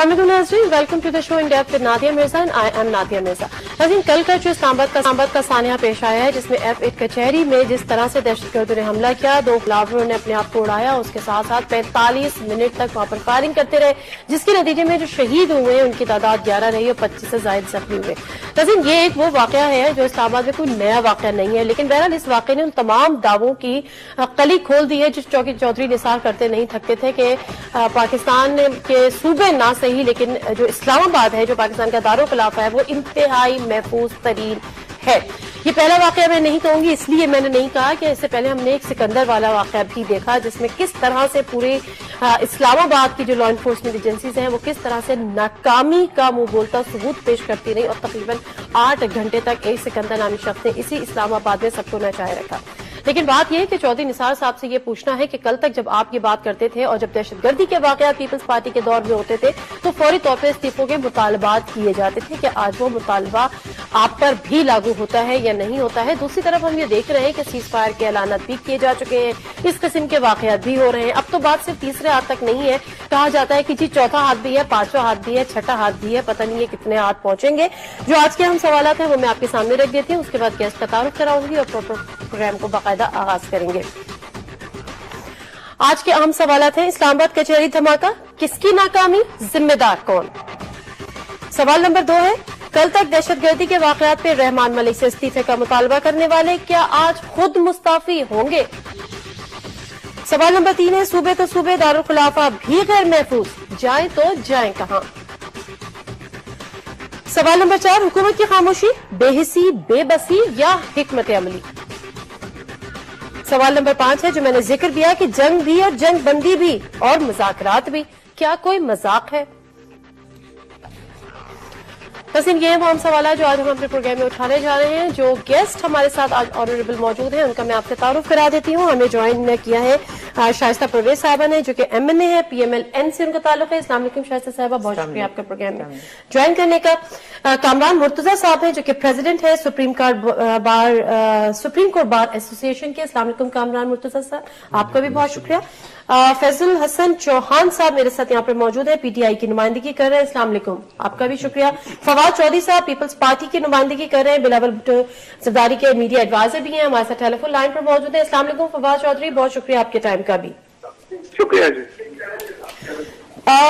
السلام علیکم ناظرین، welcome to the show in depth with Nadia Mirza and I am Nadia Mirza. ناظرین، کل کا جو اسلام آباد کا سانحہ پیش آیا ہے، جس میں F8 کچہری میں جس طرح سے دہشت گردوں نے حملہ کیا، 2 فلاوروں نے اپنے آپ کو اڑایا، اس کے ساتھ ساتھ 45 منٹ تک وہاں پر فائرنگ کرتے رہے، جس کے نتیجے میں جو شہید ہوئے ہیں ان کی تعداد 11 رہی اور 25 سے زائد زخمی ہوئے۔ ناظرین، یہ ایک وہ واقعہ ہے جو اسلام آباد میں کوئی نیا واقعہ نہیں ہے، لیکن بہرحال اس واقعے نے ان تمام دعووں کی کلی کھول دی ہے جس چودھری نثار کرتے نہیں تھکتے تھے کہ پاکستان کے صوبے نہ صحیح لیکن جو اسلام آباد ہے، جو پاکستان کا دارالخلافہ ہے، وہ انتہائی محفوظ ترین ہے۔ یہ پہلا واقعہ میں نہیں کہوں گی، اس لیے میں نے نہیں کہا کہ اس سے پہلے ہم نے ایک سکندر والا واقعہ بھی دیکھا جس میں کس طرح سے پورے اسلام آباد کی جو لا انفورسمنٹ ایجنسیز ہیں وہ کس طرح سے ناکامی کا منہ بولتا ثبوت پیش کرتی رہی اور تقریباً 8 گھنٹے تک ایک سکندر نامی شخص نے اسی اسلام آباد میں سب کو نچائے رکھا۔ لیکن بات یہ ہے کہ چودھری نثار صاحب سے یہ پوچھنا ہے کہ کل تک جب آپ یہ بات کرتے تھے اور جب دہشت گردی کے واقعات پیپلز پارٹی کے دور میں ہوتے تھے تو فوری طور پہ استعفوں کے مطالبات کیے جاتے تھے، کہ آج وہ مطالبہ آپ پر بھی لاگو ہوتا ہے یا نہیں ہوتا ہے؟ دوسری طرف ہم یہ دیکھ رہے ہیں کہ سیز فائر کے اعلانات بھی کیے جا چکے ہیں، اس قسم کے واقعات بھی ہو رہے ہیں۔ اب تو بات صرف تیسرے ہاتھ تک نہیں ہے، کہا جاتا ہے کہ جی چوتھا ہاتھ بھی ہے، 5واں ہاتھ بھی ہے، 6ٹھا ہاتھ بھی ہے، پتہ نہیں ہے کتنے ہاتھ پہنچیں گے۔ جو آج کے اہم سوالات ہیں وہ میں آپ کے سامنے رکھ دیتی ہوں، اس کے بعد گیسٹ کا تعارف کراؤں گی اور پروگرام کو باقاعدہ آغاز کریں گے۔ آج کے اہم سوالات ہیں: اسلام آباد کچہری دھماکہ، کس کی ناکامی، ذمہ دار کون؟ سوال نمبر 2 ہے: کل تک دہشت گردی کے واقعات پہ رحمان ملک سے استعفے کا مطالبہ کرنے والے کیا آج خود مستعفی ہوں گے؟ سوال نمبر 3 ہے: صوبے تو صوبے، دارالخلافہ بھی غیر محفوظ، جائیں تو جائیں کہاں؟ سوال نمبر 4: حکومت کی خاموشی، بے حسی، بے بسی یا حکمت عملی؟ سوال نمبر 5 ہے جو میں نے ذکر کیا کہ جنگ بھی اور جنگ بندی بھی اور مذاکرات بھی، کیا کوئی مذاق ہے؟ یہ ہیں وہ ہم سوالات جو آج ہم اپنے پروگرام میں اٹھانے جا رہے ہیں۔ جو گیسٹ ہمارے ساتھ آج آنریبل موجود ہیں ان کا میں آپ سے تعارف کرا دیتی ہوں۔ ہمیں جوائن کیا ہے شائستہ پرویز صاحبہ نے، جو کہ MNA ہے، PMLN سے ان کا تعلق ہے۔ السلام علیکم شائستہ صاحبہ، بہت شکریہ آپ کے پروگرام میں جوائن کرنے کا۔ کامران مرتضیٰ صاحب ہیں جو کہ پریزیڈنٹ ہے سپریم کورٹ بار ایسوسی ایشن کے۔ السلام علیکم کامران مرتضیٰ صاحب، آپ کا بھی بہت شکریہ۔ فیضل حسن چوہان صاحب میرے ساتھ یہاں پر موجود ہے، PTI کی نمائندگی کر رہے ہیں۔ السلام علیکم، آپ کا بھی شکریہ۔ فواد چودھری صاحب پیپلز پارٹی کی نمائندگی کر رہے ہیں، بلاول بھٹو زرداری کے میڈیا ایڈوائزر بھی ہیں، ہمارے ساتھ ٹیلی فون لائن پر موجود ہیں۔ السلام علیکم فواد چودھری، بہت شکریہ آپ کے ٹائم کا بھی۔ شکریہ جی۔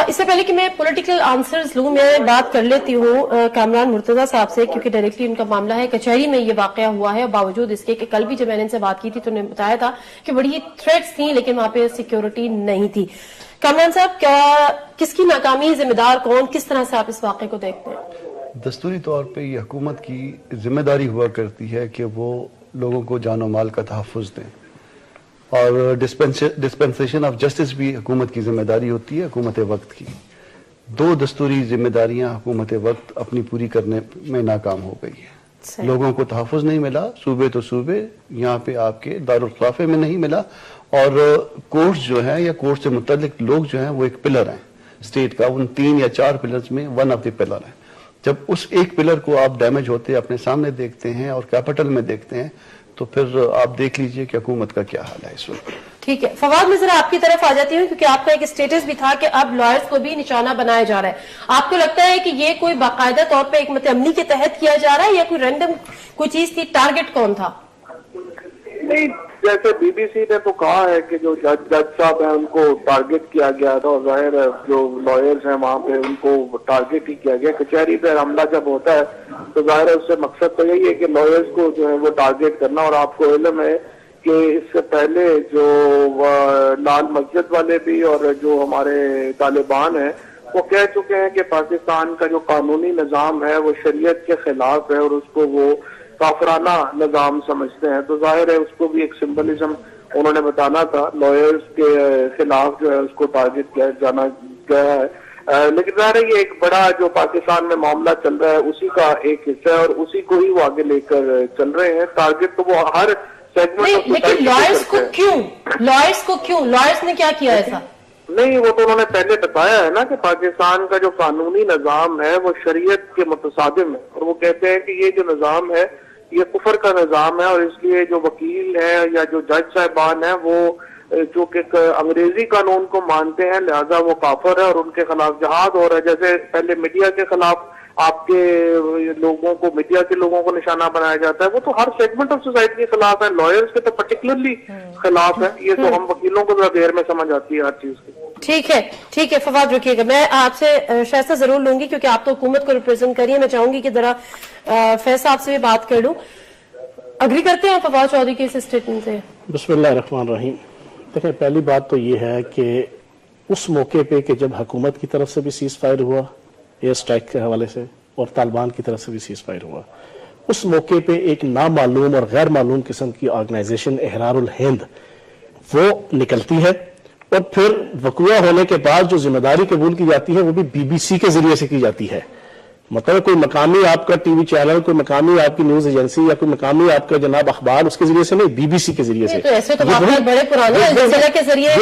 اس سے پہلے کہ میں پولیٹیکل آنسرز لوں، میں بات کر لیتی ہوں کامران مرتضیٰ صاحب سے، کیونکہ ڈائریکٹلی ان کا معاملہ ہے۔ کچہری میں یہ واقعہ ہوا ہے، باوجود اس کے کہ کل بھی جب میں نے ان سے بات کی تھی تو انہوں نے بتایا تھا کہ بڑی تھریٹس تھیں لیکن وہاں پہ سیکیورٹی نہیں تھی۔ کامران صاحب، کیا کس کی ناکامی، ذمہ دار کون، کس طرح سے آپ اس واقعے کو دیکھتے ہیں؟ دستوری طور پہ یہ حکومت کی ذمہ داری ہوا کرتی ہے کہ وہ لوگوں کو جان و مال کا تحفظ دیں، اور ڈسپنسیشن آف جسٹس بھی حکومت کی ذمہ داری ہوتی ہے، حکومت وقت کی۔ 2 دستوری ذمہ داریاں حکومت وقت اپنی پوری کرنے میں ناکام ہو گئی ہے۔ لوگوں کو تحفظ نہیں ملا، صوبے تو صوبے، یہاں پہ آپ کے دارالخلافے میں نہیں ملا، اور کورٹس جو ہیں یا کورٹ سے متعلق لوگ جو ہیں وہ ایک پلر ہیں اسٹیٹ کا، ان 3 یا 4 پلرز میں 1 آف دی پلر ہے۔ جب اس ایک پلر کو آپ ڈیمیج ہوتے اپنے سامنے دیکھتے ہیں اور کیپٹل میں دیکھتے ہیں تو پھر آپ دیکھ لیجئے کہ حکومت کا کیا حال ہے اس وقت۔ ٹھیک ہے فواد، میں ذرا آپ کی طرف آ جاتی ہوں کیونکہ آپ کا ایک اسٹیٹس بھی تھا کہ اب لائرز کو بھی نشانہ بنایا جا رہا ہے۔ آپ کو لگتا ہے کہ یہ کوئی باقاعدہ طور پہ حکمت عملی کے تحت کیا جا رہا ہے یا کوئی رینڈم کوئی چیز تھی؟ ٹارگٹ کون تھا؟ نہیں، جیسے BBC نے تو کہا ہے کہ جو جج صاحب ہیں ان کو ٹارگٹ کیا گیا تھا، اور ظاہر ہے جو لائرز ہیں وہاں پہ ان کو ٹارگٹ ہی کیا گیا۔ کچہری پہ حملہ جب ہوتا ہے تو ظاہر ہے اس سے مقصد تو یہی ہے کہ لائرز کو جو ہے وہ ٹارگٹ کرنا۔ اور آپ کو علم ہے کہ اس سے پہلے جو لال مسجد والے بھی اور جو ہمارے طالبان ہیں وہ کہہ چکے ہیں کہ پاکستان کا جو قانونی نظام ہے وہ شریعت کے خلاف ہے اور اس کو وہ کافرانہ نظام سمجھتے ہیں۔ تو ظاہر ہے اس کو بھی ایک سمبلزم انہوں نے بتانا تھا، لائرز کے خلاف جو ہے اس کو ٹارگٹ کیا جانا گیا ہے۔ لیکن ظاہر ہے یہ ایک بڑا جو پاکستان میں معاملہ چل رہا ہے اسی کا ایک حصہ ہے اور اسی کو ہی وہ آگے لے کر چل رہے ہیں۔ ٹارگٹ تو وہ ہر سیگمنٹ، لیکن لائرز کو کیوں؟ لائرز نے کیا کیا ایسا؟ نہیں، وہ تو انہوں نے پہلے بتایا ہے نا کہ پاکستان کا جو قانونی نظام ہے وہ شریعت کے متصادم ہے، اور وہ کہتے ہیں کہ یہ جو نظام ہے یہ کفر کا نظام ہے، اور اس لیے جو وکیل ہیں یا جو جج صاحبان ہیں وہ چونکہ انگریزی قانون کو مانتے ہیں لہذا وہ کافر ہے اور ان کے خلاف جہاد ہو رہا ہے. جیسے پہلے میڈیا کے خلاف آپ کے لوگوں کو, میڈیا کے لوگوں کو نشانہ بنایا جاتا ہے, وہ تو ہر سیگمنٹ آف سوسائٹی کے خلاف ہے, لائرز کے تو پرٹیکولرلی خلاف ہے. یہ تو ہم وکیلوں کو ذرا دیر میں سمجھ آتی ہے ہر چیز کی. ٹھیک ہے فواد رکیے گا, میں آپ سے شائستہ ضرور لوں گی کیونکہ آپ تو حکومت کو ریپرزینٹ کریے. میں چاہوں گی کہ ذرا فیض صاحب سے بھی بات کر لوں. اگری کرتے ہیں فواد چودھری کے اس اسٹیٹمنٹ سے؟ بسم اللہ الرحمن الرحیم. دیکھیں پہلی بات تو یہ ہے کہ اس موقع پہ کہ جب حکومت کی طرف سے بھی سیز فائر ہوا ایئر اسٹرائک کے حوالے سے اور طالبان کی طرف سے بھی سیز فائر ہوا, اس موقع پہ ایک نامعلوم اور غیر معلوم قسم کی آرگنائزیشن احرار الہند وہ نکلتی ہے اور پھر وقوع ہونے کے بعد جو ذمہ داری قبول کی جاتی ہے وہ بھی بی بی سی کے ذریعے سے کی جاتی ہے. مطلب کوئی مقامی آپ کا ٹی وی چینل, کوئی مقامی آپ کی نیوز ایجنسی یا کوئی مقامی آپ کا جناب اخبار اس کے ذریعے سے نہیں, بی بی سی کے ذریعے سے. تو ایسے تو واقعات بڑے پرانے الجزیرہ کے ذریعے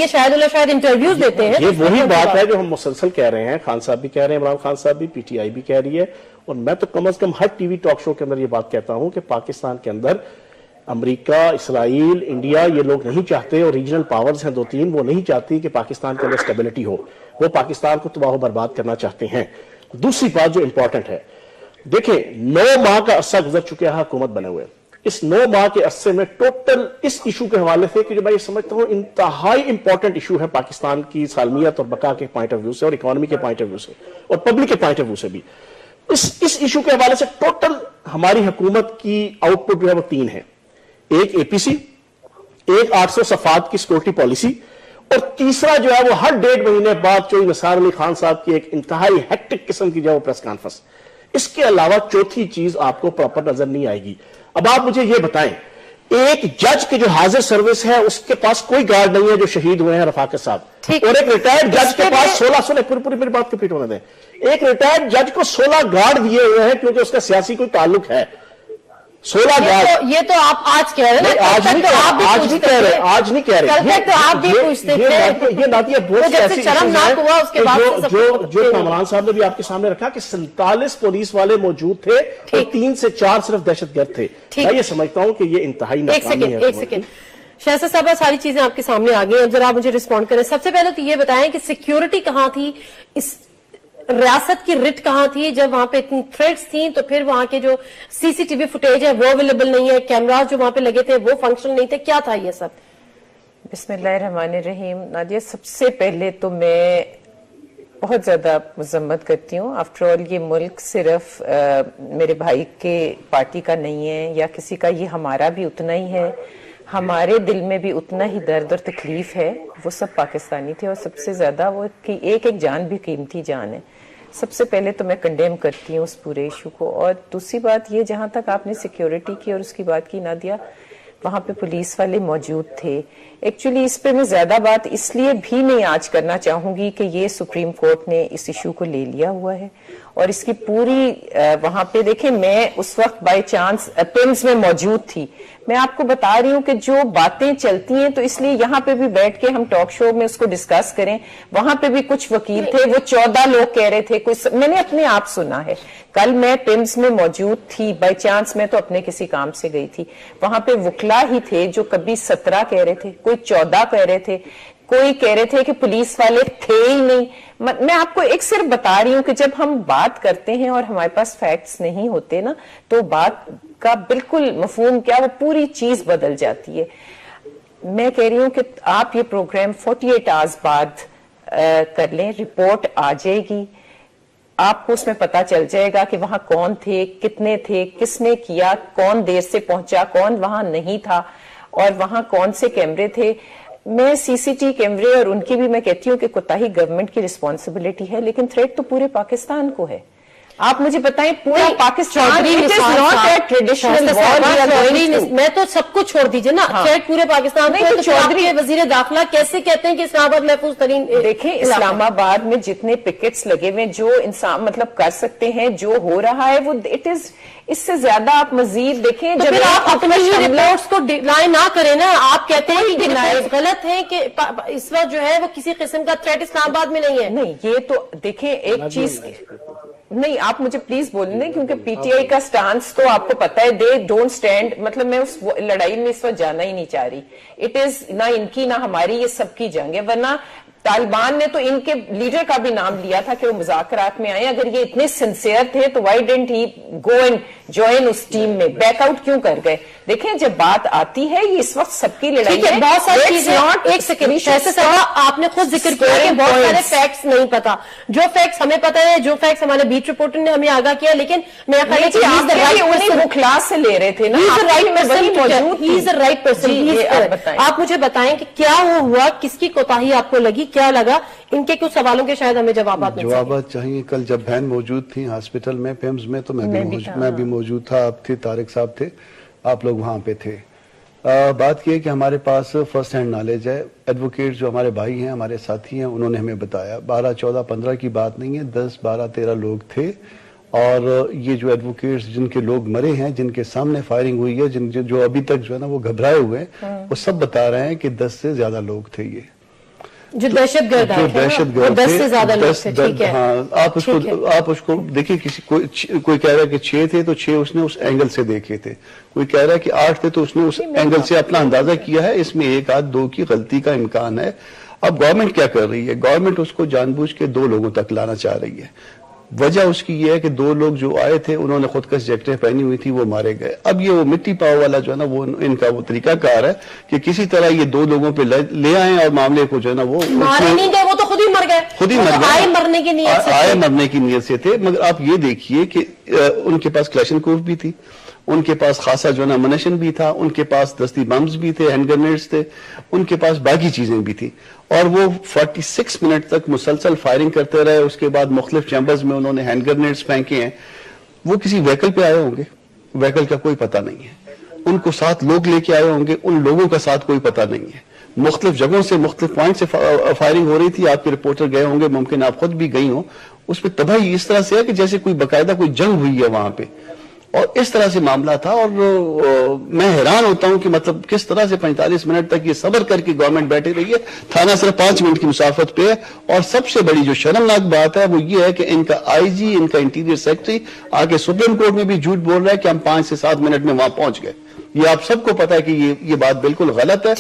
شاید اللہ شاید انٹرویوز دیتے ہیں. یہ وہی بات ہے جو ہم مسلسل کہہ رہے ہیں, خان صاحب بھی کہہ رہے ہیں, عمران خان صاحب بھی, پی ٹی آئی بھی کہہ رہی ہے, اور میں تو کم از کم ہر ٹی وی ٹاک شو کے اندر یہ بات کہتا ہوں کہ پاکستان کے اندر امریکہ, اسرائیل, انڈیا یہ لوگ نہیں چاہتے, اور ریجنل پاورز ہیں 2-3 وہ نہیں چاہتی کہ پاکستان کے اندر اسٹیبلٹی ہو, وہ پاکستان کو تباہ و برباد کرنا چاہتے ہیں. دوسری بات جو امپورٹنٹ ہے, دیکھیں 9 ماہ کا عرصہ گزر چکا ہے حکومت بنے ہوئے. اس 9 ماہ کے عرصے میں ٹوٹل اس ایشو کے حوالے سے کہ جو میں یہ سمجھتا ہوں انتہائی امپورٹنٹ ایشو ہے پاکستان کی سالمیت اور بقا کے پوائنٹ آف ویو سے اور اکانومی کے پوائنٹ آف ویو سے اور پبلک کے پوائنٹ آف ویو سے بھی, اس ایشو کے حوالے سے ٹوٹل ہماری حکومت کی آؤٹ پٹ جو ہے وہ 3 ہے. ایک اے پی سی, ایک 800 صفحات کی سیکورٹی پالیسی, اور تیسرا جو ہے وہ ہر 1.5 مہینے بعد چوہی نثار علی خان صاحب کی ایک انتہائی ہیکٹک قسم کی جو ہے وہ پریس کانفرنس. اس کے علاوہ چوتھی چیز آپ کو پراپر نظر نہیں آئے گی. اب آپ مجھے یہ بتائیں, ایک جج کے جو حاضر سروس ہے اس کے پاس کوئی گارڈ نہیں ہے جو شہید ہوئے ہیں رفاقت صاحب, اور ایک ریٹائرڈ جج کے پاس 1600 پوری میری بات کمپلیٹ ہونے دیں, ایک ریٹائرڈ جج کو 16 گارڈ دیے ہوئے ہیں کیونکہ اس کا سیاسی کوئی تعلق ہے. 16 گارڈ. یہ تو آپ آج کہہ رہے ہیں, آج نہیں کہہ رہے. یہ نادیہ بہت ایسی جو کامران صاحب نے بھی آپ کے سامنے رکھا کہ 47 پولیس والے موجود تھے اور 3 سے 4 صرف دہشت گرد تھے. میں یہ سمجھتا ہوں کہ یہ انتہائی ناکامی ہے. ایک سیکنڈ شہزاد صاحبہ, ساری چیزیں آپ کے سامنے آ گئی ہیں, ذرا آپ مجھے رسپونڈ کریں. سب سے پہلے تو یہ بتائیں کہ سیکیورٹی کہاں تھی, اس ریاست کی رٹ کہاں تھی جب وہاں پہ اتنی تھریٹس تھیں, تو پھر وہاں کے جو سی سی ٹی وی فوٹیج ہے وہ اویلیبل نہیں ہے, کیمراز جو وہاں پہ لگے تھے وہ فنکشن نہیں تھے, کیا تھا یہ سب؟ بسم اللہ الرحمن الرحیم. نادیہ سب سے پہلے تو میں بہت زیادہ مذمت کرتی ہوں. آفٹر آل یہ ملک صرف میرے بھائی کے پارٹی کا نہیں ہے یا کسی کا, یہ ہمارا بھی اتنا ہی ہے, ہمارے دل میں بھی اتنا ہی درد اور تکلیف ہے. وہ سب پاکستانی تھے اور سب سے زیادہ وہ ایک جان بھی قیمتی جان ہے. سب سے پہلے تو میں کنڈیم کرتی ہوں اس پورے ایشو کو. اور دوسری بات یہ, جہاں تک آپ نے سیکیورٹی کی اور اس کی بات کی نادیہ, وہاں پہ پولیس والے موجود تھے. ایکچولی اس پہ میں زیادہ بات اس لیے بھی نہیں آج کرنا چاہوں گی کہ یہ سپریم کورٹ نے اس ایشو کو لے لیا ہوا ہے اور اس کی پوری وہاں پہ دیکھیں, میں اس وقت بائی چانس پیمز میں موجود تھی. میں آپ کو بتا رہی ہوں کہ جو باتیں چلتی ہیں تو اس لیے یہاں پہ بھی بیٹھ کے ہم ٹاک شو میں اس کو ڈسکس کریں. وہاں پہ بھی کچھ وکیل تھے, وہ 14 لوگ کہہ رہے تھے, میں نے اپنے آپ سنا ہے. کل میں پیمز میں موجود تھی بائی چانس, میں تو اپنے کسی کام سے گئی تھی. وہاں پہ وکلا ہی تھے جو کبھی 17 کہہ رہے تھے, کوئی 14 کہہ رہے تھے, کوئی کہہ رہے تھے کہ پولیس والے تھے ہی نہیں. میں آپ کو ایک صرف بتا رہی ہوں کہ جب ہم بات کرتے ہیں اور ہمارے پاس فیکٹس نہیں ہوتے نا, تو بات کا بالکل مفہوم کیا, وہ پوری چیز بدل جاتی ہے. میں کہہ رہی ہوں کہ آپ یہ پروگرام 48 آورز بعد کر لیں, رپورٹ آ جائے گی, آپ کو اس میں پتا چل جائے گا کہ وہاں کون تھے, کتنے تھے, کس نے کیا, کون دیر سے پہنچا, کون وہاں نہیں تھا, اور وہاں کون سے کیمرے تھے. میں سی سی ٹی کیمرے اور ان کی بھی میں کہتی ہوں کہ کوتاہی گورنمنٹ کی رسپانسبلٹی ہے, لیکن تھریٹ تو پورے پاکستان کو ہے. آپ مجھے بتائیں پورا پاکستان, میں تو سب کو چھوڑ دیجئے نا, تھریٹ پورے پاکستان کو. چودھری وزیر داخلہ کیسے کہتے ہیں کہ اسلام آباد محفوظ ترین؟ دیکھیں اسلام آباد میں جتنے پکٹس لگے ہوئے, جو انسان مطلب کر سکتے ہیں, جو ہو رہا ہے وہ اٹ از, اس سے زیادہ آپ مزید دیکھیں. جب آپ اپنی رپورٹس کو ڈینائی نہ کریں نا, آپ کہتے ہیں کہ غلط ہے کہ اس وقت جو ہے وہ کسی قسم کا تھریٹ اسلام آباد میں نہیں ہے. نہیں, یہ تو دیکھیں ایک چیز نہیں آپ مجھے پلیز بولیں دیں کیونکہ پی ٹی آئی کا سٹانس تو آپ کو پتا ہے دے ڈونٹ اسٹینڈ, مطلب میں اس لڑائی میں اس وقت جانا ہی نہیں چاہ رہی. اٹ از نہ ان کی نہ ہماری, یہ سب کی جنگ ہے. ورنہ طالبان نے تو ان کے لیڈر کا بھی نام لیا تھا کہ وہ مذاکرات میں آئے. اگر یہ اتنے سنسیئر تھے تو why didn't he go and join اس ٹیم میں, بیک آؤٹ کیوں کر گئے؟ دیکھیں جب بات آتی ہے یہ اس وقت سب کی لڑائی ہے. بہت ساری چیزیں, ایک سیکنڈ شائستہ صاحبہ آپ نے خود ذکر کیا کہ بہت سارے فیکٹس نہیں پتا. جو فیکٹس ہمیں پتا ہے, جو فیکٹس ہمارے بیٹ رپورٹر نے ہمیں آگاہ کیا, لیکن میں وہ کلاس سے لے رہے تھے نا, آپ مجھے بتائیں کہ کیا وہ ہوا, کس کی کوتاہی آپ کو لگی, کیا لگا, ان کے کچھ سوالوں کے شاید ہمیں جوابات چاہیے. کل جب بہن موجود تھی ہاسپٹل میں پیمز میں تو میں بھی موجود تھا, آپ تھے, طارق صاحب تھے, آپ لوگ وہاں پہ تھے. بات یہ کہ ہمارے پاس فرسٹ ہینڈ نالج ہے. ایڈوکیٹ جو ہمارے بھائی ہیں, ہمارے ساتھی ہیں, انہوں نے ہمیں بتایا 12 14 15 کی بات نہیں ہے, 10 12 13 لوگ تھے. اور یہ جو ایڈوکیٹس جن کے لوگ مرے ہیں, جن کے سامنے فائرنگ ہوئی ہے, جو ابھی تک جو ہے نا وہ گھبرائے ہوئے ہیں, وہ سب بتا رہے ہیں کہ 10 سے زیادہ لوگ تھے. یہ جو دہشت گرد تھے 10 سے زیادہ لوگ تھے. ٹھیک ہے, ہاں, آپ اس کو دیکھیں, کوئی کہہ رہا ہے کہ 6 تھے تو 6 اس نے اس اینگل سے دیکھے تھے, کوئی کہہ رہا ہے کہ 8 تھے تو اس نے اس اینگل سے اپنا اندازہ کیا ہے. اس میں 1 آدھ 2 کی غلطی کا امکان ہے. اب گورنمنٹ کیا کر رہی ہے؟ گورنمنٹ اس کو جان بوجھ کے 2 لوگوں تک لانا چاہ رہی ہے. وجہ اس کی یہ ہے کہ 2 لوگ جو آئے تھے انہوں نے خودکش جیکٹیں پہنی ہوئی تھی, وہ مارے گئے. اب یہ وہ مٹی پاؤ والا جو ہے نا وہ ان کا وہ طریقہ کار ہے کہ کسی طرح یہ 2 لوگوں پہ لے آئیں اور معاملے کو جو ہے نا وہ نہیں گئے, وہ تو خود ہی مر گئے, آئے مرنے کی نیت سے تھے. مگر آپ یہ دیکھیے کہ ان کے پاس کلیشن کوف بھی تھی, ان کے پاس خاصا جو ہے نا منشن بھی تھا, ان کے پاس دستی بمز بھی تھے, ہینڈ گرنیڈز تھے, ان کے پاس باقی چیزیں بھی تھی. اور وہ 46 منٹ تک مسلسل فائرنگ کرتے رہے. اس کے بعد مختلف چیمبرز میں انہوں نے ہینڈ گرنیڈز پھینکے ہیں. وہ کسی وہیکل پہ آئے ہوں گے, وہیکل کا کوئی پتہ نہیں ہے. ان کو ساتھ لوگ لے کے آئے ہوں گے, ان لوگوں کا ساتھ کوئی پتہ نہیں ہے. مختلف جگہوں سے, مختلف پوائنٹ سے فائرنگ ہو رہی تھی. آپ کے رپورٹر گئے ہوں گے, ممکن آپ خود بھی گئی ہوں. اس میں تباہی اس طرح سے ہے کہ جیسے کوئی باقاعدہ کوئی جنگ ہوئی ہے وہاں پہ, اور اس طرح سے معاملہ تھا. اور میں حیران ہوتا ہوں کہ مطلب کس طرح سے 45 منٹ تک یہ صبر کر کے گورنمنٹ بیٹھی رہی ہے. تھانہ صرف 5 منٹ کی مسافت پہ ہے. اور سب سے بڑی جو شرمناک بات ہے وہ یہ ہے کہ ان کا آئی جی, ان کا انٹیریئر سیکرٹری آگے سپریم کورٹ میں بھی جھوٹ بول رہا ہے کہ ہم 5 سے 7 منٹ میں وہاں پہنچ گئے. یہ آپ سب کو پتا ہے کہ یہ بات بالکل غلط ہے.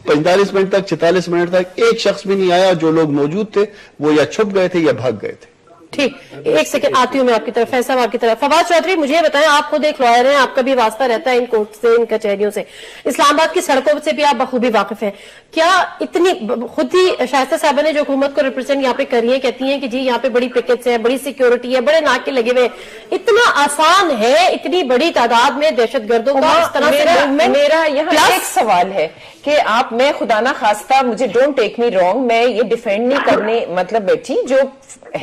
45 منٹ تک, 46 منٹ تک ایک شخص بھی نہیں آیا. جو لوگ موجود تھے وہ یا چھپ گئے تھے یا بھاگ گئے تھے. ٹھیک, ایک سیکنڈ آتی ہوں میں آپ کی طرف. فیصل آپ کی طرف. فواد چودھری, مجھے بتائیں, آپ خود ایک لائر ہیں, آپ کا بھی واسطہ رہتا ہے ان کورٹ سے, ان کچہریوں سے, اسلام آباد کی سڑکوں سے بھی آپ بخوبی واقف ہیں. کیا اتنی خود ہی شائستہ صاحبہ نے جو حکومت کو ریپرزینٹ یہاں پہ کری ہے, کہتی ہیں کہ جی یہاں پہ بڑی پکٹس ہیں, بڑی سیکیورٹی ہے, بڑے ناکے لگے ہوئے, اتنا آسان ہے اتنی بڑی تعداد میں دہشت گردوں کا اس طرح سے؟ میرا یہاں ایک سوال ہے کہ آپ, میں خدا نہ خواستہ, مجھے ڈونٹ ٹیک می رانگ, میں یہ ڈیفینڈ نہیں کرنے مطلب بیٹھی, جو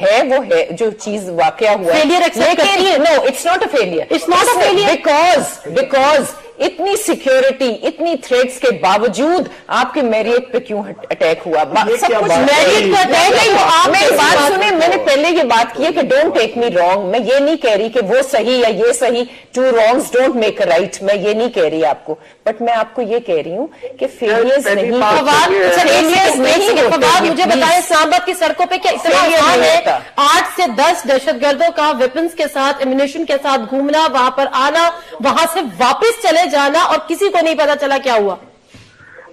ہے وہ ہے, جو چیز واقعہ ہوا ہے. No, it's not a failure, because اتنی سیکیورٹی, اتنی تھریٹس کے باوجود آپ کے میریٹ پہ کیوں اٹیک ہوا؟ سب کچھ میریٹ پہ اٹیک. آپ بات سنیں, میں نے پہلے یہ بات کی ہے کہ ڈونٹ ٹیک می رانگ, میں یہ نہیں کہہ رہی کہ وہ صحیح یا یہ صحیح, 2 wrongs don't make a right, میں یہ نہیں کہہ رہی آپ کو, بٹ میں آپ کو یہ کہہ رہی ہوں کہ فیلئرز نہیں. مجھے بتائیں, اسلام آباد کی سڑکوں پہ کیا اتنا آسان ہے 8 سے 10 دہشت گردوں کا ویپنز کے ساتھ, ایمونیشن کے ساتھ گھومنا, وہاں پر آنا, وہاں سے واپس چلے جانا, اور کسی کو نہیں پتا چلا کیا ہوا؟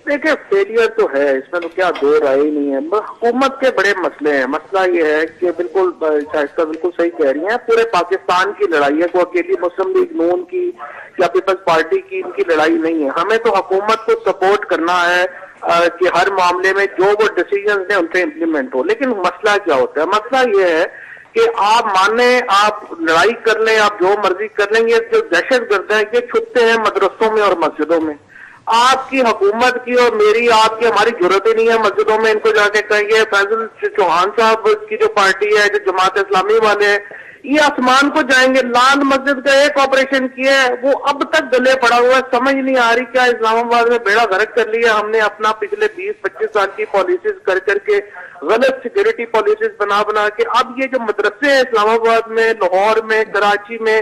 دیکھیں, فیلئر تو ہے, اس میں تو کیا دو رائے ہی نہیں ہے. حکومت کے بڑے مسئلے ہیں. مسئلہ یہ ہے کہ بالکل شائستہ بالکل صحیح کہہ رہی ہیں, پورے پاکستان کی لڑائی ہے, کوئی اکیلی مسلم لیگ نون کی یا پیپلز پارٹی کی ان کی لڑائی نہیں ہے. ہمیں تو حکومت کو سپورٹ کرنا ہے کہ ہر معاملے میں جو وہ ڈیسیجنز ہیں ان سے امپلیمنٹ ہو. لیکن مسئلہ کیا ہوتا ہے؟ مسئلہ یہ ہے کہ آپ مانیں, آپ لڑائی کر لیں, آپ جو مرضی کر لیں, یہ جو دہشت گرد ہیں یہ چھپتے ہیں مدرسوں میں اور مسجدوں میں. آپ کی حکومت کی اور میری, آپ کی, ہماری ضرورت ہی نہیں ہے مسجدوں میں ان کو جا کے کہیں گے. فیضل چوہان صاحب کی جو پارٹی ہے, جو جماعت اسلامی والے ہیں, یہ آسمان کو جائیں گے. لال مسجد کا ایک آپریشن کیا ہے, وہ اب تک گلے پڑا ہوا ہے. سمجھ نہیں آ رہی کیا اسلام آباد میں بیڑا غرق کر لیا ہم نے اپنا پچھلے 20-25 سال کی پالیسیز کر کے, غلط سیکیورٹی پالیسیز بنا کے. اب یہ جو مدرسے ہیں اسلام آباد میں, لاہور میں, کراچی میں,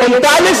45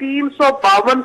352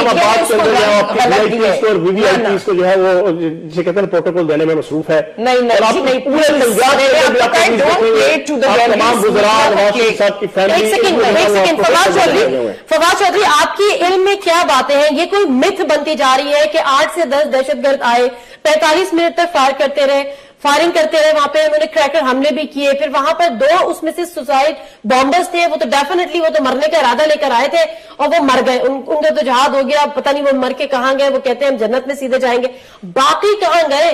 اسلام آباد کے اندر جو آپ غلط کی VIP اور VVIPs کو جو ہے وہ جسے کہتے ہیں پروٹوکول دینے میں مصروف ہے. نہیں اور آپ پورے پنجاب کے اندر آپ تمام وزراء نواز شریف صاحب کی فیملی. ایک سیکنڈ فواد چودھری آپ کی علم میں کیا باتیں ہیں؟ یہ کوئی متھ بنتی جا رہی ہے کہ 8 سے 10 دہشت گرد آئے 45 منٹ تک فائرنگ کرتے رہے وہاں پہ انہوں نے کریکر حملے بھی کیے, پھر وہاں پر 2 اس میں سے سوسائڈ بامبرز تھے, وہ تو ڈیفینیٹلی وہ تو مرنے کا ارادہ لے کر آئے تھے اور وہ مر گئے, ان کا تو جہاد ہو گیا, پتہ نہیں وہ مر کے کہاں گئے, وہ کہتے ہیں ہم جنت میں سیدھے جائیں گے, باقی کہاں گئے؟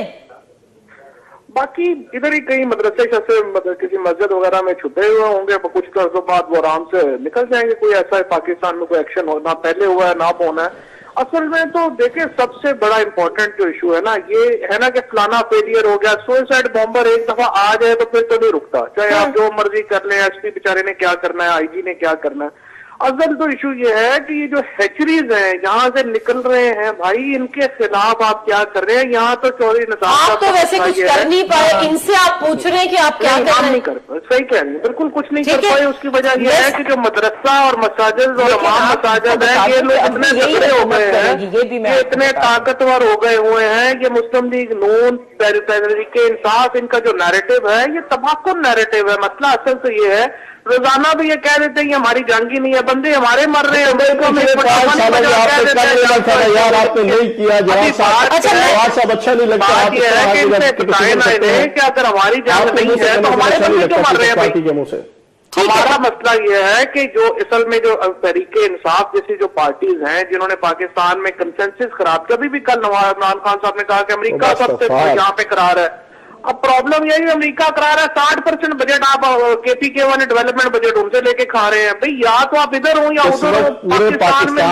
باقی ادھر ہی کہیں مدرسے سے کسی مسجد وغیرہ میں چھپے ہوئے ہوں گے, کچھ عرصوں بعد وہ آرام سے نکل جائیں گے. کوئی ایسا ہے پاکستان میں کوئی ایکشن ہونا پہلے ہوا ہے نہ ہونا ہے. اصل میں تو دیکھیں سب سے بڑا امپورٹنٹ جو ایشو ہے نا یہ ہے نا کہ فلانا فیلئر ہو گیا, سوئسائڈ بامبر ایک دفعہ آ جائے تو پھر تو نہیں رکتا, چاہے آپ جو مرضی کر لیں, SP بیچارے نے کیا کرنا ہے, IG نے کیا کرنا ہے. اصل تو ایشو یہ ہے کہ یہ جو ہیچریز ہیں یہاں سے نکل رہے ہیں بھائی, ان کے خلاف آپ کیا کر رہے ہیں؟ یہاں تو چودھری نثار آپ تو ویسے کچھ کر نہیں پائے, ان سے آپ پوچھ رہے ہیں کہ آپ کیا کر رہے ہیں؟ نہیں کر پائے, صحیح کہہ رہی ہیں, بالکل کچھ نہیں کر پائے. اس کی وجہ یہ ہے کہ جو مدرسہ اور مساجد اور عوام مساجد ہیں یہ لوگ اتنے تکڑے ہو گئے ہیں, یہ اتنے طاقتور ہو گئے ہوئے ہیں. یہ مسلم لیگ نون تحریک انصاف ان کا جو نیریٹو ہے یہ تباکن نیریٹو ہے. مسئلہ اصل تو یہ ہے روزانہ بھی یہ کہہ دیتے ہیں یہ ہماری جنگ ہی نہیں ہے, بندے ہمارے مر رہے ہیں. اچھا نہیں لگتا کہ اگر ہماری جنگ نہیں ہے تو ہمارے بندے کیوں مر رہے ہیں بھائی؟ ہمارا مسئلہ یہ ہے کہ جو اصل میں جو تحریک انصاف جیسی جو پارٹیز ہیں جنہوں نے پاکستان میں کنسنسس خراب, کبھی بھی کل عمران خان صاحب نے کہا کہ امریکہ سب سے یہاں پہ قرار ہے. اب پرابلم یہی ہے امریکہ قرار ہے 60% بجٹ آپ KPK1 ڈیولپمنٹ بجٹ ان سے لے کے کھا رہے ہیں. بھئی یا تو آپ ادھر ہوں یا ادھر ہوں, پاکستان میں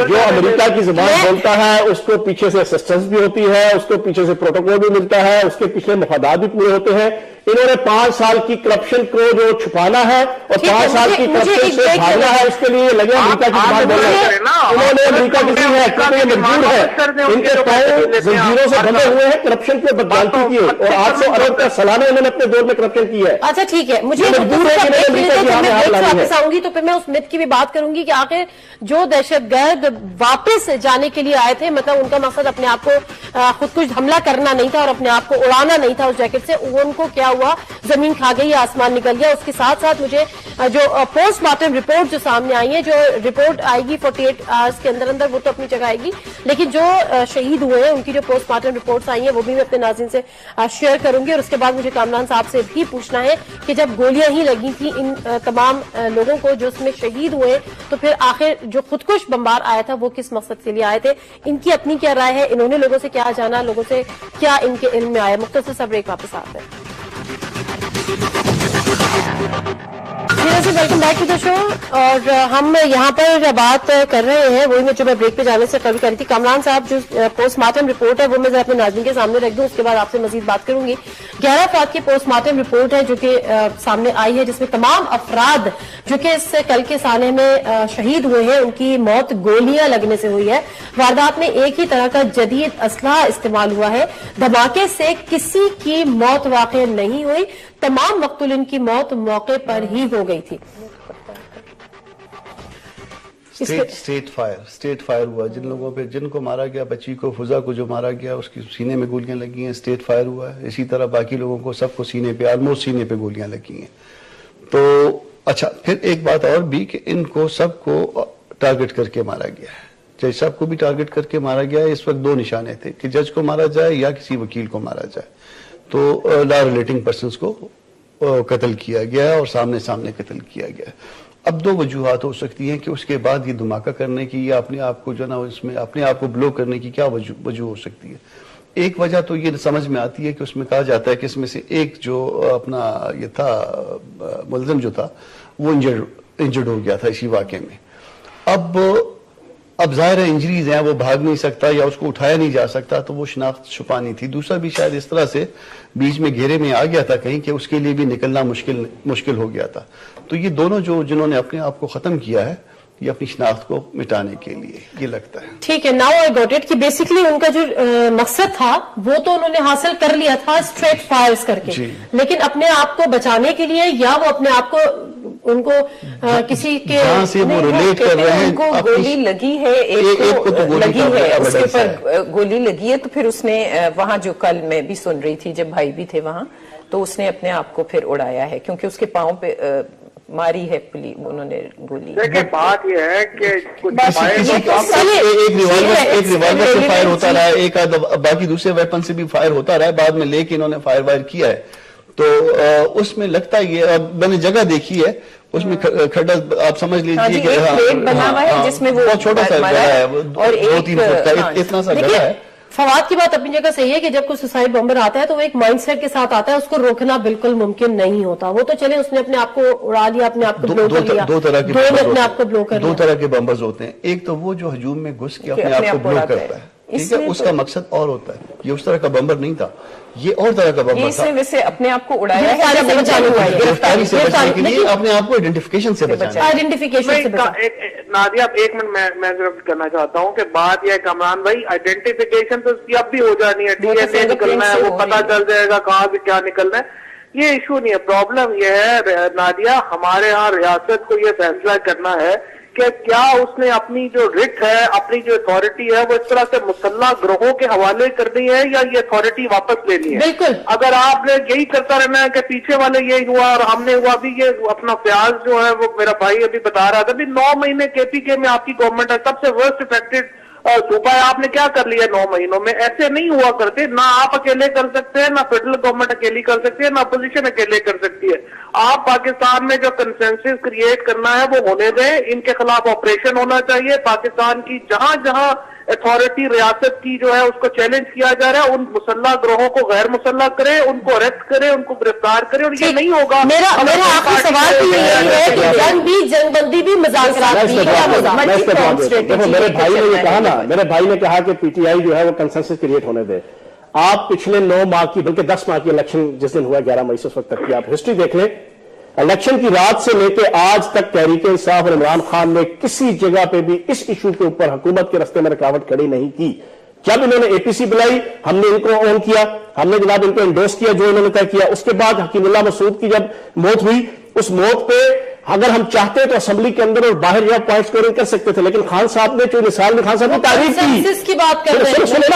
جو امریکہ کی زبان بولتا ہے اس کو پیچھے سے اسسٹنس بھی ہوتی ہے, اس کو پیچھے سے پروٹوکول بھی ملتا ہے, اس کے پیچھے مفادات بھی پورے ہوتے ہیں. انہوں نے 5 سال کی کرپشن کو جو چھپانا ہے اور 5 سال کی کرپشن سے بھاگنا ہے, اس کے لیے لگے امریکہ کی زبان بولنا ہے. انہوں نے امریکہ کی ہے کیونکہ یہ مجبور ہے, ان کے پاؤں زنجیروں سے بندھے ہوئے ہیں کرپشن کے بدلتی کی, اور 800 ارب کا سالانہ انہوں نے اپنے دور میں کرپشن کی ہے. اچھا ٹھیک ہے, مجھے واپس آؤں گی تو پھر میں اس مت کی بھی بات کروں گی کہ آخر جو دہشت گرد واپس جانے کے لیے آئے تھے, مطلب ان کا مقصد اپنے آپ کو خود کچھ حملہ کرنا نہیں تھا اور اپنے آپ کو اڑانا نہیں تھا اس جیکٹ سے, ان کو کیا ہوا, زمین کھا گئی, آسمان نکل گیا. اس کے ساتھ ساتھ مجھے جو پوسٹ مارٹم رپورٹ جو سامنے آئی ہے, جو رپورٹ آئے گی 48 آورز کے اندر وہ تو اپنی جگہ آئے گی, لیکن جو شہید ہوئے ہیں ان کی جو پوسٹ مارٹم رپورٹس آئی ہیں وہ بھی میں اپنے ناظرین سے شیئر کروں گی. اور اس کے بعد مجھے کامران صاحب سے بھی پوچھنا ہے کہ جب گولیاں ہی لگی تھیں ان تمام لوگوں کو جو اس میں شہید ہوئے, تو پھر آخر جو خودکش بمبار آیا تھا وہ کس مقصد کے لیے آئے تھے؟ ان کی اپنی کیا رائے ہے, انہوں نے لوگوں سے کیا جانا, لوگوں سے کیا ان کے علم میں آیا؟ مختصر سا بریک, واپس آتے ہیں. ویلکم بیک ٹو دا شو. اور ہم یہاں پر بات کر رہے ہیں وہی جو میں بریک پہ جانے سے قبل کری تھی. کامران صاحب جو پوسٹ مارٹم رپورٹ ہے وہ میں ذرا اپنے ناظرین کے سامنے رکھ دوں, اس کے بعد آپ سے مزید بات کروں گی. 11 افراد کی پوسٹ مارٹم رپورٹ ہے جو کہ سامنے آئی ہے, جس میں تمام افراد جو کہ اس کل کے سالے میں شہید ہوئے ہیں ان کی موت گولیاں لگنے سے ہوئی ہے. واردات میں ایک ہی طرح کا جدید اسلحہ استعمال ہوا ہے. دھماکے سے کسی کی موت واقع نہیں ہوئی, تمام مقتولین کی موت موقع پر ہی ہو گئی تھی. اسٹیٹ فائر ہوا, جن لوگوں پہ جن کو مارا گیا, بچی کو فضا کو جو مارا گیا اس کی سینے میں گولیاں لگی ہیں, اسٹیٹ فائر ہوا ہے. اسی طرح باقی لوگوں کو سب کو سینے پہ, آلموسٹ سینے پہ گولیاں لگی ہیں. تو اچھا پھر ایک بات اور بھی کہ ان کو سب کو ٹارگٹ کر کے مارا گیا ہے. جج صاحب کو بھی ٹارگٹ کر کے مارا گیا ہے. اس وقت 2 نشانے تھے کہ جج کو مارا جائے یا کسی وکیل کو مارا جائے. تو لا ریلیٹنگ پرسنز کو قتل کیا گیا اور سامنے قتل کیا گیا. اب 2 وجوہات ہو سکتی ہیں کہ اس کے بعد یہ دھماکہ کرنے کی یا اپنے آپ کو جو نا اس میں اپنے آپ کو بلو کرنے کی کیا وجہ ہو سکتی ہے. ایک وجہ تو یہ سمجھ میں آتی ہے کہ اس میں کہا جاتا ہے کہ اس میں سے ایک جو اپنا یہ تھا ملزم جو تھا وہ انجرڈ ہو گیا تھا اسی واقعے میں. اب ظاہر ہے انجریز ہیں, وہ بھاگ نہیں سکتا یا اس کو اٹھایا نہیں جا سکتا, تو وہ شناخت چھپانی تھی. دوسرا بھی شاید اس طرح سے بیچ میں گھیرے میں آ گیا تھا کہیں کہ اس کے لیے بھی نکلنا مشکل ہو گیا تھا. تو یہ دونوں جنہوں نے اپنے آپ کو ختم کیا ہے یہ اپنی شناخت کو مٹانے کے لیے یہ لگتا ہے. ٹھیک ہے, ناؤ آئی گاٹ اٹ کہ بیسیکلی ان کا جو مقصد تھا وہ تو انہوں نے حاصل کر لیا تھا اسٹریٹ فائرز کر کے, لیکن اپنے آپ کو بچانے کے لیے یا وہ اپنے آپ کو ان کو کسی کے جہاں سے وہ ریلیٹ کر رہے ہیں ان کو گولی لگی ہے، ایک کو لگی ہے، اس کے پر گولی لگی ہے، تو پھر اس نے وہاں جو کل میں بھی سن رہی تھی جب بھائی بھی تھے وہاں، تو اس نے اپنے آپ کو پھر اڑایا ہے کیونکہ اس کے پاؤں پہ ماری ہے انہوں نے گولی. دیکھیں بات یہ ہے کہ ایک ریوالور سے فائر ہوتا رہا ہے، ایک باقی دوسرے ویپن سے بھی فائر ہوتا رہا ہے، بعد میں لے کے انہوں نے فائر وائر کیا ہے. تو اس میں لگتا یہ میں نے جگہ دیکھی ہے، اس میں کھڈا آپ سمجھ لیجیے کہ بنا ہوا ہے جس میں وہ بہت چھوٹا سا گڑھا ہے، 2-3 فٹ کا اتنا سا گڑھا ہے. فواد کی بات اپنی جگہ صحیح ہے کہ جب کوئی سوسائڈ بمبر آتا ہے تو وہ ایک مائنڈ سیٹ کے ساتھ آتا ہے، اس کو روکنا بالکل ممکن نہیں ہوتا. وہ تو چلے اس نے اپنے آپ کو اڑا لیا، اپنے آپ کو بلو کر لیا. دو طرح کے اپنے آپ کو بلو کر لیا. 2 طرح کے بمبرز ہوتے ہیں. ایک تو وہ جو ہجوم میں گھس کے اپنے آپ کو بلو کرتا ہے، ٹھیک ہے، اس کا مقصد اور ہوتا ہے. یہ اس طرح کا بمبر نہیں تھا، یہ اور طرح کا بمبر تھا. ویسے اپنے آپ کو اڑایا ہے، گرفتاری سے بچنے کے لیے اپنے آپ کو آئیڈینٹیفیکیشن سے بچانا. نادیہ ایک منٹ میں ضرور کرنا چاہتا ہوں کہ بات یہ ہے کامران بھائی، آئیڈینٹیفیکیشن تو اس کی اب بھی ہو جانی ہے، ڈی این اے نکلنا ہے، وہ پتہ چل جائے گا کہاں سے کیا نکلنا ہے. یہ ایشو نہیں ہے. پرابلم یہ ہے نادیہ، ہمارے ہاں ریاست کو یہ فیصلہ کرنا ہے کہ کیا اس نے اپنی جو رٹ ہے، اپنی جو اتھارٹی ہے، وہ اس طرح سے مسلح گروہوں کے حوالے کرنی ہے یا یہ اتھارٹی واپس لینی ہے. بالکل. اگر آپ نے یہی کرتا رہنا ہے کہ پیچھے والے یہ ہوا اور ہم نے ہوا، ابھی یہ اپنا فیاض جو ہے وہ میرا بھائی ابھی بتا رہا تھا، ابھی 9 مہینے کے پی کے میں آپ کی گورنمنٹ ہے، سب سے ورسٹ افیکٹڈ صوبہ ہے. آپ نے کیا کر لیا 9 مہینوں میں؟ ایسے نہیں ہوا کرتے. نہ آپ اکیلے کر سکتے ہیں، نہ فیڈرل گورنمنٹ اکیلی کر سکتی ہے، نہ اپوزیشن اکیلے کر سکتی ہے. آپ پاکستان میں جو کنسنسس کریٹ کرنا ہے وہ ہونے دیں. ان کے خلاف آپریشن ہونا چاہیے. پاکستان کی جہاں جہاں اتھارٹی ریاست کی جو ہے اس کو چیلنج کیا جا رہا ہے، ان مسلح گروہوں کو غیر مسلح کرے، ان کو اریسٹ کرے، ان کو گرفتار کرے. اور یہ نہیں ہوگا. میرا آخری سوال بھی یہی ہے کہ جنگ بھی، جنگ بندی بھی، مذاکرات بھی. میرے بھائی نے یہ کہا نا، میرے بھائی نے کہا کہ پی ٹی آئی جو ہے وہ کنسنسس کریٹ ہونے دے. آپ پچھلے 9 ماہ کی بلکہ 10 ماہ کی الیکشن جس دن ہوا 11 مئی سے اس وقت تک کی آپ ہسٹری دیکھ لیں. الیکشن کی رات سے لے کے آج تک تحریک انصاف اور عمران خان نے کسی جگہ پہ بھی اس ایشو کے اوپر حکومت کے رستے میں رکاوٹ کھڑی نہیں کی. جب انہوں نے اے پی سی بلائی ہم نے ان کو آن کیا، ہم نے جناب ان کو انڈورس کیا جو انہوں نے طے کیا. اس کے بعد حکیم اللہ مسعود کی جب موت ہوئی، اس موت پہ اگر ہم چاہتے تو اسمبلی کے اندر اور باہر یا پوائنٹ اسکورنگ کر سکتے تھے، لیکن خان صاحب نے جو مثال میں خان صاحب کی تعریف کی،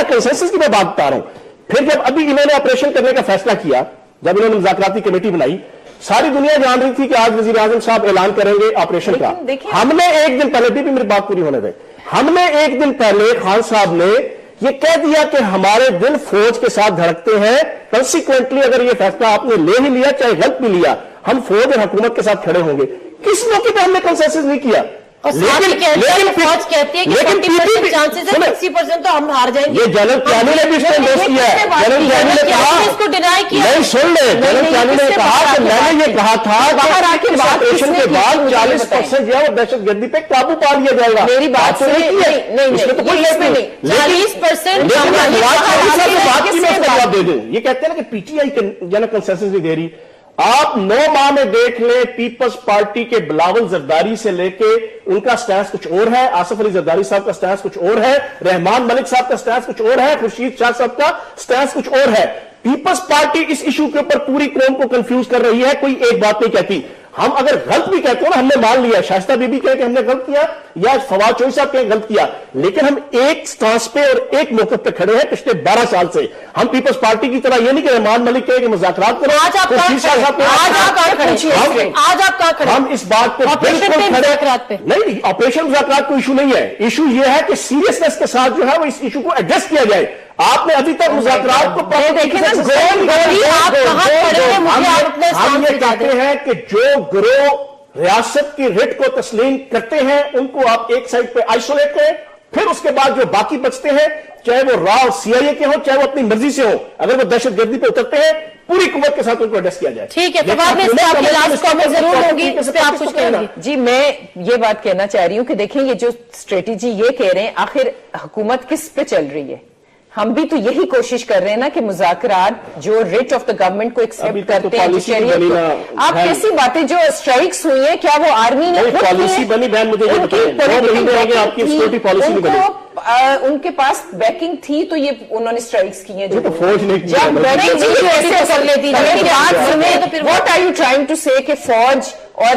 کنسنسس کی میں بات بتا رہا ہوں. پھر جب ابھی انہوں نے آپریشن کرنے کا فیصلہ کیا، جب انہوں نے مذاکراتی کمیٹی بنائی، ساری دنیا جان رہی تھی کہ آج وزیر اعظم صاحب اعلان کریں گے آپریشن کا. ہم نے ایک دن پہلے بھی میری بات پوری ہونے دے، ہم نے ایک دن پہلے خان صاحب نے یہ کہہ دیا کہ ہمارے دل فوج کے ساتھ دھڑکتے ہیں، کنسیکوینٹلی اگر یہ فیصلہ آپ نے لے ہی لیا چاہے غلط بھی لیا، ہم فوج اور حکومت کے ساتھ کھڑے ہوں گے. کس موقع پہ ہم نے کنسنسس نہیں کیا؟ فوج کہتی ہے کہ 40% چانسز ہے، 60% تو ہم ہار جائیں گے. یہ جنرل کیانی نے بھی اس کو انڈورس کیا ہے. جنرل کیانی نے کہا، اس کو ڈینائی کیا. نہیں سن لے، جنرل کیانی نے کہا کہ میں نے یہ کہا تھا باہر آ کے آپریشن کے بعد 40% جو ہے وہ دہشت گردی پہ قابو پا لیا جائے گا. میری بات نہیں، اس میں تو کوئی 40% جواب دے دوں. یہ کہتے ہیں کہ P T I general consensus نہیں دے رہی. آپ 9 ماہ میں دیکھ لیں، پیپلز پارٹی کے بلاول زرداری سے لے کے ان کا سٹانس کچھ اور ہے، آصف علی زرداری صاحب کا سٹانس کچھ اور ہے، رحمان ملک صاحب کا سٹانس کچھ اور ہے، خورشید شاہ صاحب کا سٹانس کچھ اور ہے. پیپلز پارٹی اس ایشو کے اوپر پوری قوم کو کنفیوز کر رہی ہے، کوئی ایک بات نہیں کہتی. ہم اگر غلط بھی کہتے ہیں نا، ہم نے مان لیا، شائستہ بی بی کہے کہ ہم نے غلط کیا یا فواد چوہی صاحب کہیں غلط کیا، لیکن ہم ایک سٹانس پہ اور ایک موقف پہ کھڑے ہیں پچھلے 12 سال سے. ہم پیپلز پارٹی کی طرح یہ نہیں کہ رحمان ملک کہے کہ مذاکرات کرو، ہم اس بات پہ بالکل کھڑے نہیں. آپریشن مذاکرات کوئی ایشو نہیں ہے. ایشو یہ ہے کہ سیریسنس کے ساتھ جو ہے وہ اس ایشو کو ایڈریس کیا جائے. آپ نے ابھی تک مذاکرات کو دیکھیں نا، ہم یہ کہتے ہیں کہ جو گروہ ریاست کی رٹ کو تسلیم کرتے ہیں ان کو آپ ایک سائڈ پہ آئسولیٹ کریں، پھر اس کے بعد جو باقی بچتے ہیں چاہے وہ را اور سی آئی اے کے ہوں چاہے وہ اپنی مرضی سے ہوں، اگر وہ دہشت گردی پہ اترتے ہیں پوری قوت کے ساتھ ان کو ایڈریس کیا جائے. ٹھیک ہے، بعد میں لاسٹ کامنٹ ضرور ہوگی، اس پہ آپ کچھ کہیں گے. جی میں یہ بات کہنا چاہ رہی ہوں کہ دیکھیں یہ جو اسٹریٹجی یہ کہہ رہے ہیں، آخر حکومت کس پہ چل رہی ہے؟ ہم بھی تو یہی کوشش کر رہے ہیں نا کہ مذاکرات جو ریٹ آف دا گورنمنٹ کو ایکسپٹ کرتے ہیں. آپ کیسی باتیں جو اسٹرائکس ہوئی ہیں، کیا وہ آرمی نے پالیسی بنی؟ بہن مجھے یہ بتائیں، آپ کی سیکورٹی پالیسی نہیں بنی. ان کے پاس بیکنگ تھی تو یہ انہوں نے اسٹرائکس کی ہیں. جو فوج نے what are you trying to سے کہ فوج اور